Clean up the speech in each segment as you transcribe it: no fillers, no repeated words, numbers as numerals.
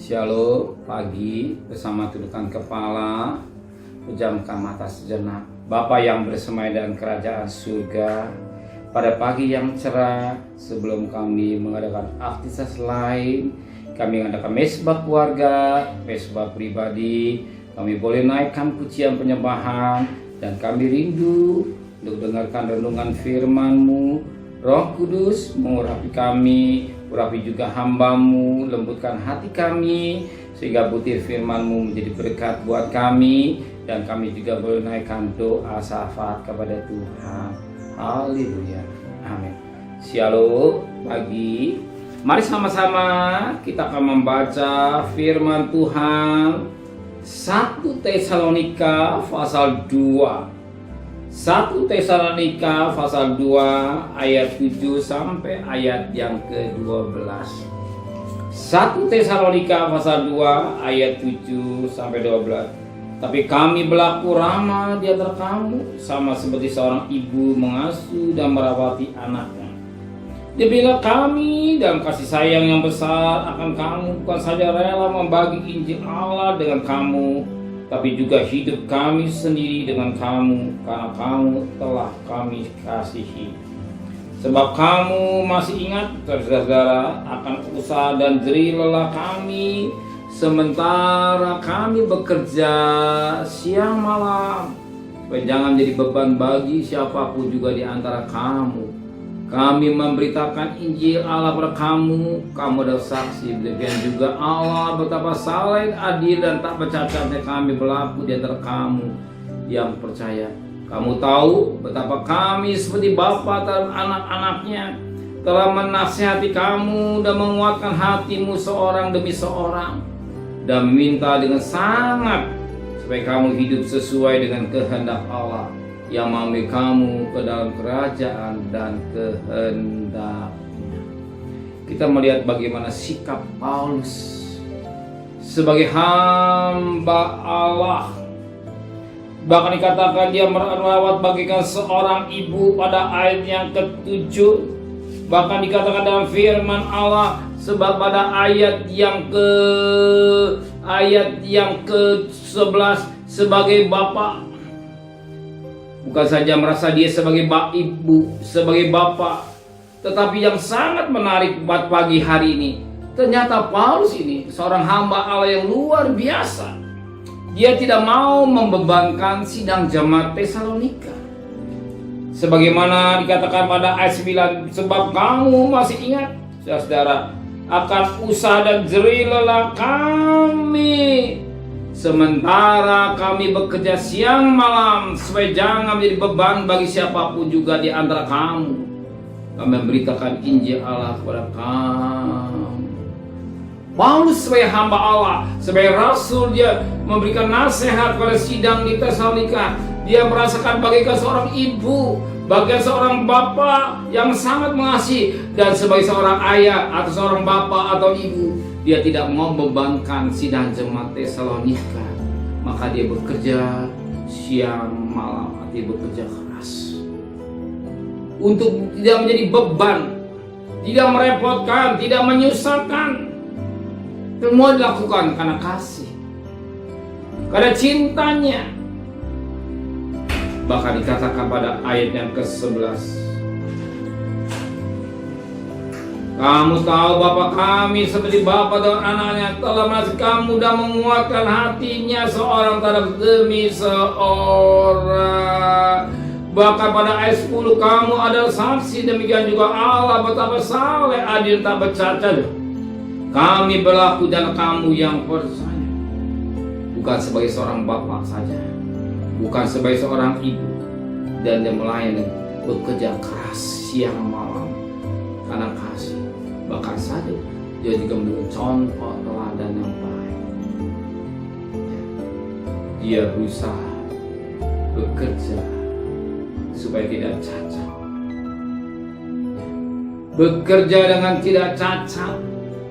Shalom, pagi bersama tundukkan kepala, pejamkan mata sejenak. Bapa yang bersemayam dalam kerajaan surga, pada pagi yang cerah sebelum kami mengadakan aktivitas lain, kami mengadakan mesbah keluarga, mesbah pribadi, kami boleh naikkan pujian penyembahan, dan kami rindu untuk dengarkan renungan firman-Mu. Roh Kudus mengurapi kami, urapi juga hamba-Mu, lembutkan hati kami, sehingga butir firman-Mu menjadi berkat buat kami, dan kami juga boleh naikkan doa syafaat kepada Tuhan. Haleluya, amin. Shalom, pagi. Mari sama-sama kita akan membaca firman Tuhan 1 Tesalonika pasal 2. 1 Tesalonika pasal 2 ayat 7 sampai ayat yang ke-12. 1 Tesalonika pasal 2 ayat 7 sampai 12. Tapi kami berlaku ramah di antara kamu, sama seperti seorang ibu mengasuh dan merawati anaknya. Demikianlah kami dalam kasih sayang yang besar akan kamu, bukan saja rela membagi Injil Allah dengan kamu, tapi juga hidup kami sendiri dengan kamu, karena kamu telah kami kasihi. Sebab kamu masih ingat, saudara-saudara, akan usaha dan jerih lelah kami, sementara kami bekerja siang malam, supaya jangan jadi beban bagi siapapun juga di antara kamu. Kami memberitakan Injil Allah pada kamu adalah saksi. Demikian juga Allah betapa saleh, adil, dan tak bercacatnya kami berlaku di antara kamu yang percaya. Kamu tahu betapa kami seperti bapa terhadap anak-anaknya, telah menasihati kamu dan menguatkan hatimu seorang demi seorang, dan meminta dengan sangat supaya kamu hidup sesuai dengan kehendak Allah yang mengambil kamu ke dalam kerajaan dan kehendaknya. Kita melihat bagaimana sikap Paulus sebagai hamba Allah. Bahkan dikatakan dia merawat bagaikan seorang ibu pada ayat yang ke-7. Bahkan dikatakan dalam firman Allah, sebab pada ayat yang ke-11 sebagai bapa. Bukan saja merasa dia sebagai ibu, sebagai bapak, tetapi yang sangat menarik buat pagi hari ini, ternyata Paulus ini seorang hamba Allah yang luar biasa. Dia tidak mau membebankan sidang jemaat Tesalonika. Sebagaimana dikatakan pada ayat 9, sebab kamu masih ingat, saudara, akan usaha dan jerih lelah kami, sementara kami bekerja siang malam, supaya jangan menjadi beban bagi siapapun juga di antara kamu. Kami memberitakan Injil Allah kepada kamu. Paulus sebagai hamba Allah, sebagai rasul, dia memberikan nasihat pada sidang di Tesalonika. Dia merasakan bagaikan seorang ibu, bagaikan seorang bapa yang sangat mengasihi, dan sebagai seorang ayah atau seorang bapa atau ibu, dia tidak mau membebankan sidang jemaat Tesalonika. Maka dia bekerja siang malam, artinya bekerja keras untuk tidak menjadi beban, tidak merepotkan, tidak menyusahkan. Semua dilakukan karena kasih, karena cintanya. Bahkan dikatakan pada ayat yang ke-11, kamu tahu Bapa kami seperti bapa dan anaknya, telah menasihati kamu dan menguatkan hatinya seorang terhadap demi seorang. Bahkan pada ayat 10, kamu adalah saksi. Demikian juga Allah betapa saleh, adil, tak bercacat kami berlaku dan kamu yang percaya. Bukan sebagai seorang bapak saja, bukan sebagai seorang ibu, dan dia melayani, bekerja keras siang malam karena kasih. Bahkan saja dia juga memberi contoh teladan yang baik. Dia berusaha bekerja supaya tidak cacat, bekerja dengan tidak cacat,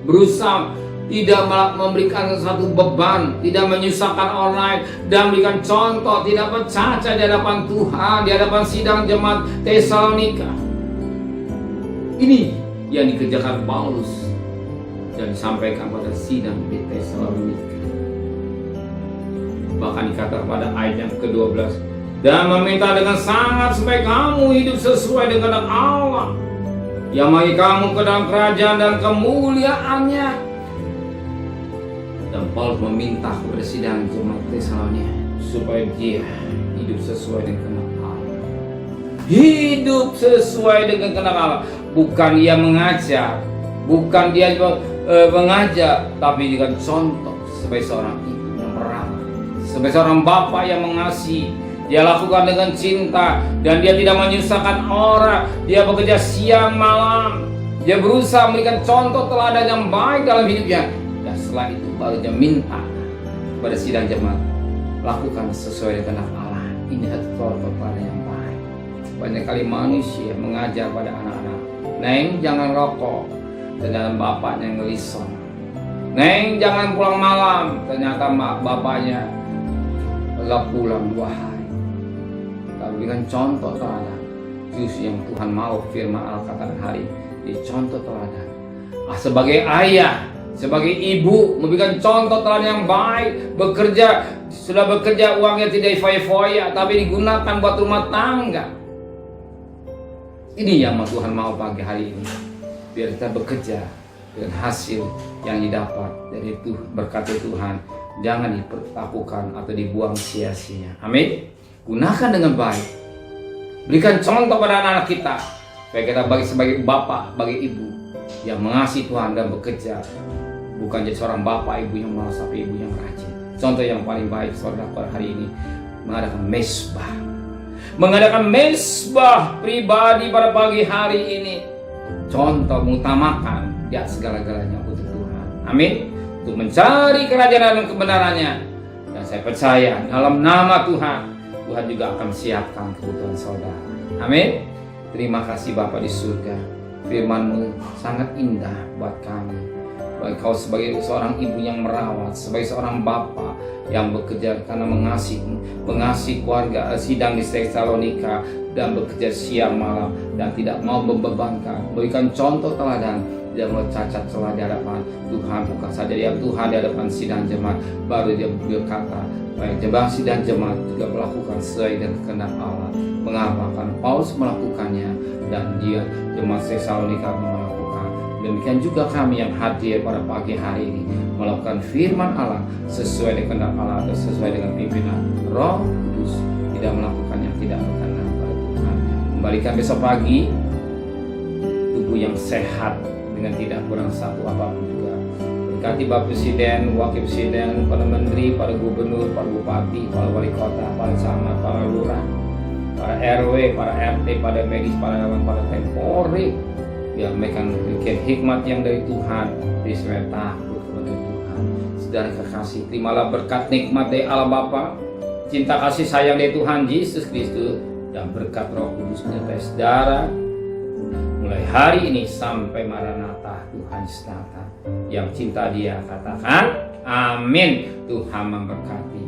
berusaha tidak memberikan satu beban, tidak menyusahkan orang lain, dan memberikan contoh tidak bercacat di hadapan Tuhan, di hadapan sidang jemaat Tesalonika. Ini yang dikerjakan Paulus dan disampaikan pada sidang di Tesalonika. Bahkan dikatakan pada ayat yang ke-12, dan meminta dengan sangat supaya kamu hidup sesuai dengan Allah yang memanggil kamu ke dalam kerajaan dan kemuliaannya. Dan Paulus meminta kepada sidang jemaat Tesalonika supaya dia hidup sesuai dengan kehendak Allah. Hidup sesuai dengan kehendak Allah. Bukan dia mengajar, bukan dia mengajar, tapi juga contoh sebagai seorang ibu yang merawat, sebagai seorang bapak yang mengasihi. Dia lakukan dengan cinta dan dia tidak menyusahkan orang. Dia bekerja siang malam. Dia berusaha memberikan contoh teladan yang baik dalam hidupnya. Dan setelah itu baru dia minta kepada sidang jemaat, lakukan sesuai dengan Allah. Ini adalah contoh teladan yang baik. Banyak kali manusia mengajar pada anak-anak, Neng jangan rokok, ternyata bapaknya ngelison. Neng jangan pulang malam, ternyata bapaknya telah pulang 2 hari. Berikan contoh teladan, justru yang Tuhan mau firman Allah katakan hari ini, contoh teladan. Sebagai ayah, sebagai ibu, memberikan contoh teladan yang baik. Sudah bekerja uangnya tidak foya-foya, tapi digunakan buat rumah tangga. Ini yang Tuhan mau pagi hari ini, biar kita bekerja dengan hasil yang didapat dari itu berkat Tuhan, jangan diperlakukan atau dibuang sia-sia. Amin. Gunakan dengan baik. Berikan contoh pada anak-anak kita, supaya kita sebagai bapak, bagi ibu yang mengasihi Tuhan dan bekerja, bukan jadi seorang bapak ibu yang malas, tapi ibu yang rajin. Contoh yang paling baik saudara pada hari ini, mengadakan mesbah pribadi pada pagi hari ini. Contoh mengutamakan di atas segala-galanya untuk Tuhan. Amin. Untuk mencari kerajaan dan kebenarannya. Dan saya percaya dalam nama Tuhan, Tuhan juga akan siapkan kebutuhan saudara. Amin. Terima kasih Bapa di surga. Firman-Mu sangat indah buat kami. Bagi kau sebagai seorang ibu yang merawat, sebagai seorang bapak yang bekerja karena mengasihi keluarga sidang di Tesalonika dan bekerja siang malam dan tidak mau membebankan. Berikan contoh teladan, tidak mau cacat celah di hadapan Tuhan, bukan saja dia Tuhan di hadapan sidang jemaat, baru dia berkata baik jemaat sidang jemaat juga melakukan sesuai dengan kehendak Allah. Mengapa? Karena Paulus melakukannya dan dia jemaat Tesalonika melakukan. Demikian juga kami yang hadir pada pagi hari ini melakukan firman Allah sesuai dengan kehendak Allah atau sesuai dengan pimpinan Roh Kudus, tidak melakukan yang tidak berkenan pada Tuhan. Kembalikan besok pagi tubuh yang sehat dengan tidak kurang satu apapun juga. Berkati Bapak Presiden, Wakil Presiden, para Menteri, para Gubernur, para Bupati, para Wali Kota, para Camat, para Lurah, para RW, para RT, para medis, para relawan, para Polri, biar mereka memberikan hikmat yang dari Tuhan, supaya takut kepada Tuhan. Saudara kekasih, terimalah berkat nikmat dari Allah Bapa, cinta kasih sayang dari Tuhan Yesus Kristus, dan berkat Roh Kudus menyertai saudara mulai hari ini sampai Maranatha, Tuhan Yesus datang. Yang cinta Dia katakan amin. Tuhan memberkati.